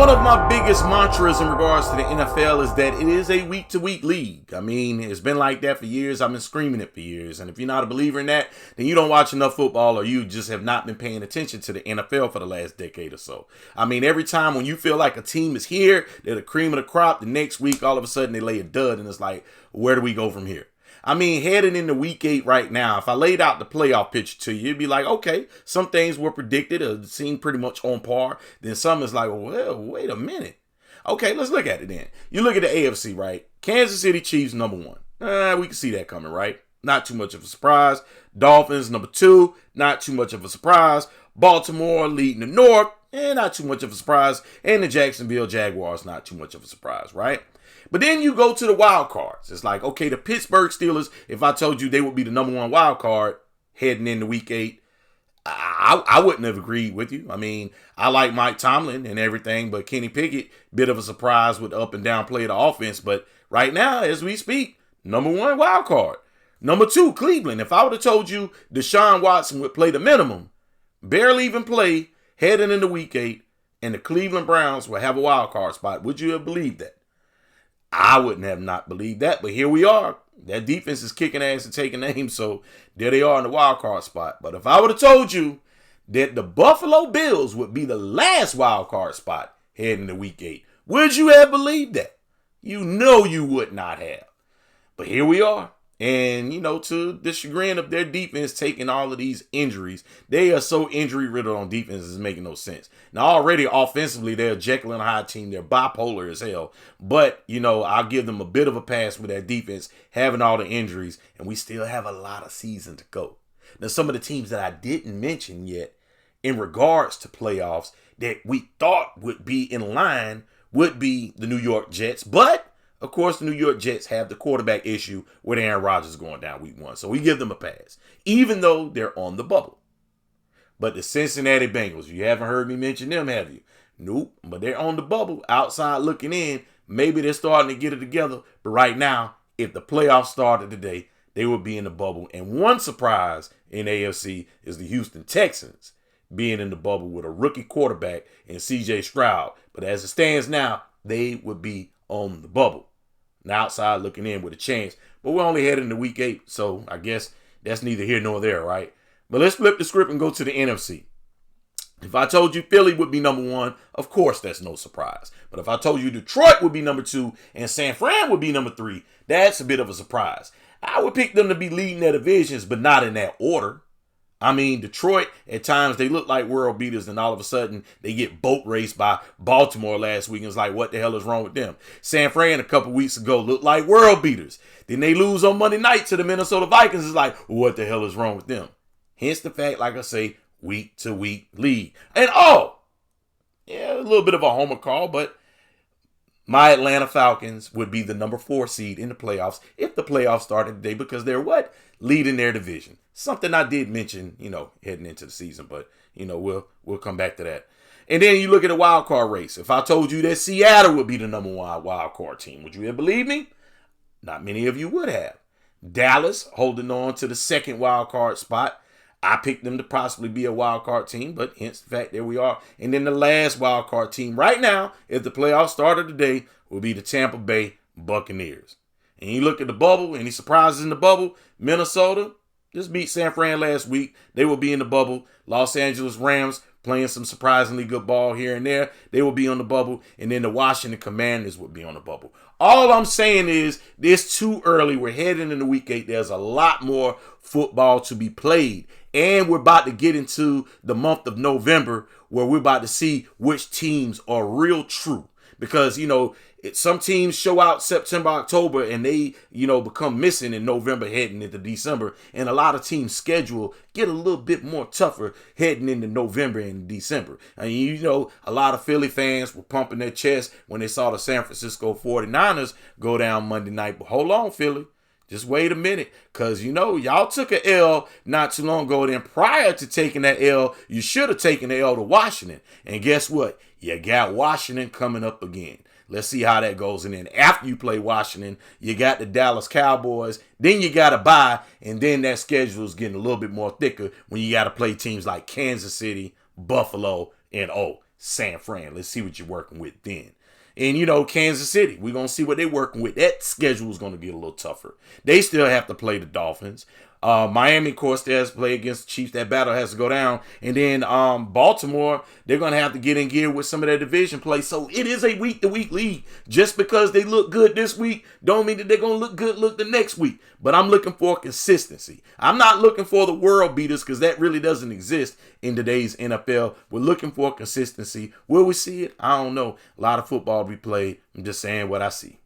One of my biggest mantras in regards to the NFL is that it is a week-to-week league. I mean, it's been like that for years. I've been screaming it for years. And if you're not a believer in that, then you don't watch enough football, or you just have not been paying attention to the NFL for the last decade or so. I mean, every time when you feel like a team is here, they're the cream of the crop, the next week, all of a sudden they lay a dud, and it's like, where do we go from here? I mean, heading into week 8 right now, if I laid out the playoff picture to you, it'd be like, okay, some things were predicted or seemed pretty much on par. Then some is like, well, wait a minute. Okay, let's look at it then. You look at the AFC, right? Kansas City Chiefs, number 1. We can see that coming, right? Not too much of a surprise. Dolphins, number 2. Not too much of a surprise. Baltimore leading the North. Not too much of a surprise. And the Jacksonville Jaguars, not too much of a surprise, right? But then you go to the wild cards. It's like, okay, the Pittsburgh Steelers, if I told you they would be the number 1 wild card heading into week 8, I wouldn't have agreed with you. I mean, I like Mike Tomlin and everything, but Kenny Pickett, bit of a surprise with the up and down play of the offense. But right now, as we speak, number 1 wild card. Number 2, Cleveland. If I would have told you Deshaun Watson would play the minimum, barely even play, heading into week 8, and the Cleveland Browns will have a wild card spot, would you have believed that? I wouldn't have not believed that, but here we are. That defense is kicking ass and taking names, so there they are in the wild card spot. But if I would have told you that the Buffalo Bills would be the last wild card spot heading into week 8, would you have believed that? You know you would not have. But here we are. And, to the chagrin of their defense taking all of these injuries, they are so injury-riddled on defense, it's making no sense. Now, already offensively, they're a Jekyll and Hyde team. They're bipolar as hell. But, I'll give them a bit of a pass with that defense having all the injuries, and we still have a lot of season to go. Now, some of the teams that I didn't mention yet in regards to playoffs that we thought would be in line would be the New York Jets, but of course, the New York Jets have the quarterback issue with Aaron Rodgers going down week 1. So we give them a pass, even though they're on the bubble. But the Cincinnati Bengals, you haven't heard me mention them, have you? Nope, but they're on the bubble, outside looking in. Maybe they're starting to get it together. But right now, if the playoffs started today, they would be in the bubble. And one surprise in AFC is the Houston Texans being in the bubble with a rookie quarterback in C.J. Stroud. But as it stands now, they would be on the bubble. And outside looking in with a chance. But we're only heading to week 8, so I guess that's neither here nor there, right? But let's flip the script and go to the NFC. If I told you Philly would be number 1, of course that's no surprise. But if I told you Detroit would be number 2 and San Fran would be number 3, that's a bit of a surprise. I would pick them to be leading their divisions, but not in that order. I mean, Detroit, at times, they look like world beaters, and all of a sudden, they get boat raced by Baltimore last week, and it's like, what the hell is wrong with them? San Fran, a couple weeks ago, looked like world beaters. Then they lose on Monday night to the Minnesota Vikings. It's like, what the hell is wrong with them? Hence the fact, like I say, week-to-week league. And, a little bit of a homer call, but my Atlanta Falcons would be the number 4 seed in the playoffs if the playoffs started today, because they're what? Leading their division. Something I did mention, heading into the season, but, we'll come back to that. And then you look at the wild card race. If I told you that Seattle would be the number 1 wild card team, would you have believed me? Not many of you would have. Dallas holding on to the 2nd wild card spot. I picked them to possibly be a wild card team, but hence the fact there we are. And then the last wild card team right now, if the playoffs started today, will be the Tampa Bay Buccaneers. And you look at the bubble, any surprises in the bubble? Minnesota just beat San Fran last week. They will be in the bubble. Los Angeles Rams playing some surprisingly good ball here and there. They will be on the bubble. And then the Washington Commanders will be on the bubble. All I'm saying is it's too early. We're heading into week 8. There's a lot more football to be played. And we're about to get into the month of November where we're about to see which teams are real true. Because, some teams show out September, October, and they, become missing in November heading into December. And a lot of teams' schedule get a little bit more tougher heading into November and December. And, a lot of Philly fans were pumping their chest when they saw the San Francisco 49ers go down Monday night. But hold on, Philly. Just wait a minute, because, y'all took an L not too long ago. Then prior to taking that L, you should have taken the L to Washington. And guess what? You got Washington coming up again. Let's see how that goes. And then after you play Washington, you got the Dallas Cowboys. Then you got to bye. And then that schedule is getting a little bit more thicker when you got to play teams like Kansas City, Buffalo, and San Fran. Let's see what you're working with then. And, you know, Kansas City, we're going to see what they're working with. That schedule is going to get a little tougher. They still have to play the Dolphins. Miami, of course, they has to play against the Chiefs. That battle has to go down. And then Baltimore, they're going to have to get in gear with some of their division play. So it is a week-to-week league. Just because they look good this week don't mean that they're going to look good the next week. But I'm looking for consistency. I'm not looking for the world beaters because that really doesn't exist in today's NFL. We're looking for consistency. Will we see it? I don't know. A lot of football we played. I'm just saying what I see.